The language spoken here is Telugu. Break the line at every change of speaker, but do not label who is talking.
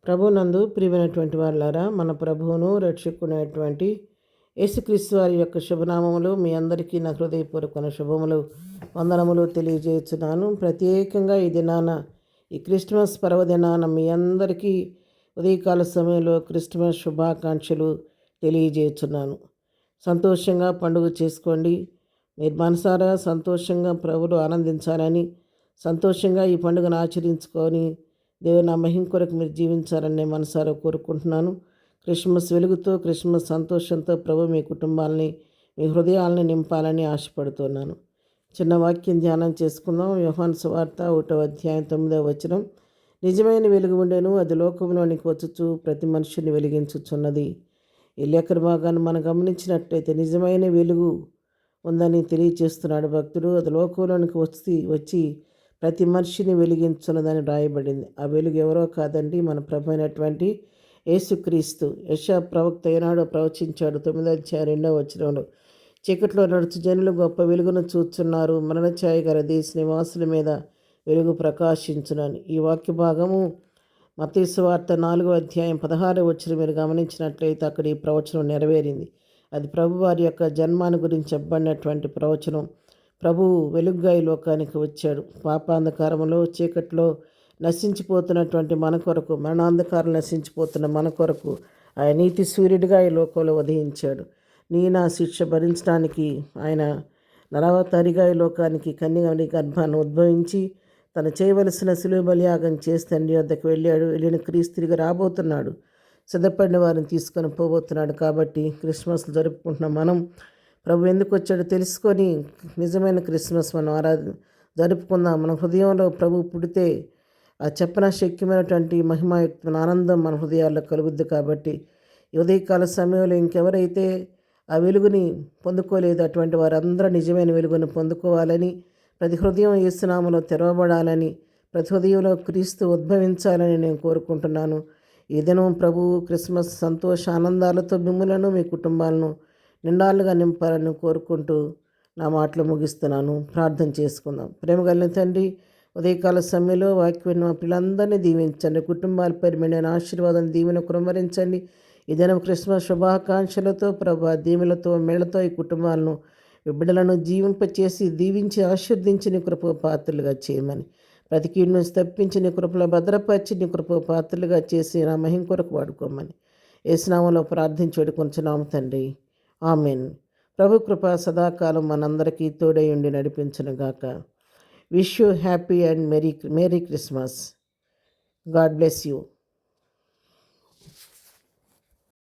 ప్రభునందు ప్రియమైనటువంటి వాళ్ళారా, మన ప్రభువును రక్షకునేటువంటి యేసుక్రీస్తు వారి యొక్క శుభనామములు మీ అందరికీ నా హృదయపూర్వక శుభములు వందనములు తెలియజేస్తున్నాను. ప్రత్యేకంగా ఈ దినాన, ఈ క్రిస్మస్ పర్వదినాన మీ అందరికీ ఉదయకాల సమయంలో క్రిస్మస్ శుభాకాంక్షలు తెలియజేస్తున్నాను. సంతోషంగా పండుగ చేసుకోండి. మీరు మనసారా సంతోషంగా ప్రభువులు ఆనందించాలని, సంతోషంగా ఈ పండుగను ఆచరించుకొని దేవుని మహిమ కొరకు మీరు జీవించాలని నేను మనసారా కోరుకుంటున్నాను. క్రిస్మస్ వెలుగుతో, క్రిస్మస్ సంతోషంతో ప్రభు మీ కుటుంబాలని, మీ హృదయాలని నింపాలని ఆశపడుతున్నాను. చిన్న వాక్యం ధ్యానం చేసుకుందాం. యోహాను సువార్త 1వ అధ్యాయం 9వ వచనం. నిజమైన వెలుగు ఉండేను, అది లోకంలోనికి వచ్చుచు ప్రతి మనిషిని వెలిగించుచున్నది. ఈ లేఖన భాగాన్ని మనం గమనించినట్లయితే నిజమైన వెలుగు ఉందని తెలియచేస్తున్నాడు భక్తుడు. అది లోకంలోనికి వచ్చి ప్రతి మనిషిని వెలిగించున్నదని రాయబడింది. ఆ వెలుగు ఎవరో కాదండి, మన ప్రభు అయినటువంటి యేసుక్రీస్తు. యెషయా ప్రవక్త ఏనాడో ప్రవచించాడు 9వ అధ్యాయం 2వ వచనంలో, చీకట్లో నడుచు జనులు గొప్ప వెలుగును చూస్తున్నారు, మరణఛాయ గల దేశ నివాసుల మీద వెలుగు ప్రకాశించునని. ఈ వాక్య భాగము మత్తయి సువార్త 4వ అధ్యాయం 16వ వచనం మీరు గమనించినట్లయితే అక్కడ ఈ ప్రవచనం నెరవేరింది. అది ప్రభు వారి యొక్క జన్మాన్ని గురించి చెప్పబడినటువంటి ప్రవచనం. ప్రభువు వెలుగుగా ఈ లోకానికి వచ్చాడు. పాపాంధకారంలో, చీకట్లో నశించిపోతున్నటువంటి మన కొరకు, మరణాంధకారం నశించిపోతున్న మన కొరకు ఆయన నీతి సూర్యుడిగా ఈ లోకంలో ఉదయించాడు. నా శిక్ష భరించడానికి ఆయన నరవతారిగా ఈ లోకానికి కన్యగని గర్భాన్ని ఉద్భవించి తను చేయవలసిన శిలువ బలియాగం చేసి తండ్రి వద్దకు వెళ్ళిన క్రీస్తు తిరిగి రాబోతున్నాడు. సిద్ధపడిన వారిని తీసుకొని పోబోతున్నాడు. కాబట్టి క్రిస్మస్ జరుపుకుంటున్న మనం ప్రభు ఎందుకు వచ్చాడో తెలుసుకొని నిజమైన క్రిస్మస్ మనం జరుపుకుందాం. మన హృదయంలో ప్రభు పుడితే ఆ చెప్పన శక్యమైనటువంటి మహిమాయుక్తమైన ఆనందం మన హృదయాల్లో కలుగుద్ది. కాబట్టి ఉదయకాల సమయంలో ఇంకెవరైతే ఆ వెలుగుని పొందుకోలేదు, అటువంటి వారందరూ నిజమైన వెలుగుని పొందుకోవాలని, ప్రతి హృదయం యేసునామములో తెరవబడాలని, ప్రతి హృదయంలో క్రీస్తు ఉద్భవించాలని నేను కోరుకుంటున్నాను. ఈ దినం ప్రభు క్రిస్మస్ సంతోష ఆనందాలతో మిమ్ములను, మీ కుటుంబాలను నిండాలుగా నింపాలని కోరుకుంటూ నా మాటలు ముగిస్తున్నాను. ప్రార్థన చేసుకుందాం. ప్రేమ కలిగిన తండ్రి, ఉదయకాల సమయంలో వాక్యం మా పిల్లలందరినీ దీవించండి. కుటుంబాలపై మెండైన ఆశీర్వాదం దీవెన కుమ్మరించండి. ఈ దినం క్రిస్మస్ శుభాకాంక్షలతో ప్రభు దీవులతో మేళ్లతో ఈ కుటుంబాలను, బిడ్డలను జీవింపచేసి దీవించి ఆశీర్దించి నీ కృప పాత్రలుగా చేయమని, ప్రతి కీడు నుంచి తప్పించి నీ కృపలో భద్రపరిచి నీ కృప పాత్రలుగా చేసి నా మహిమ కొరకు వాడుకోమని యేసునామములో ప్రార్థించి వేడుకొంచున్నాము తండ్రి. ఆమెన్. ప్రభు కృప సదాకాలం మనందరికీ తోడై ఉండి నడిపించునుగాక. Wish you happy and merry Christmas. God bless you.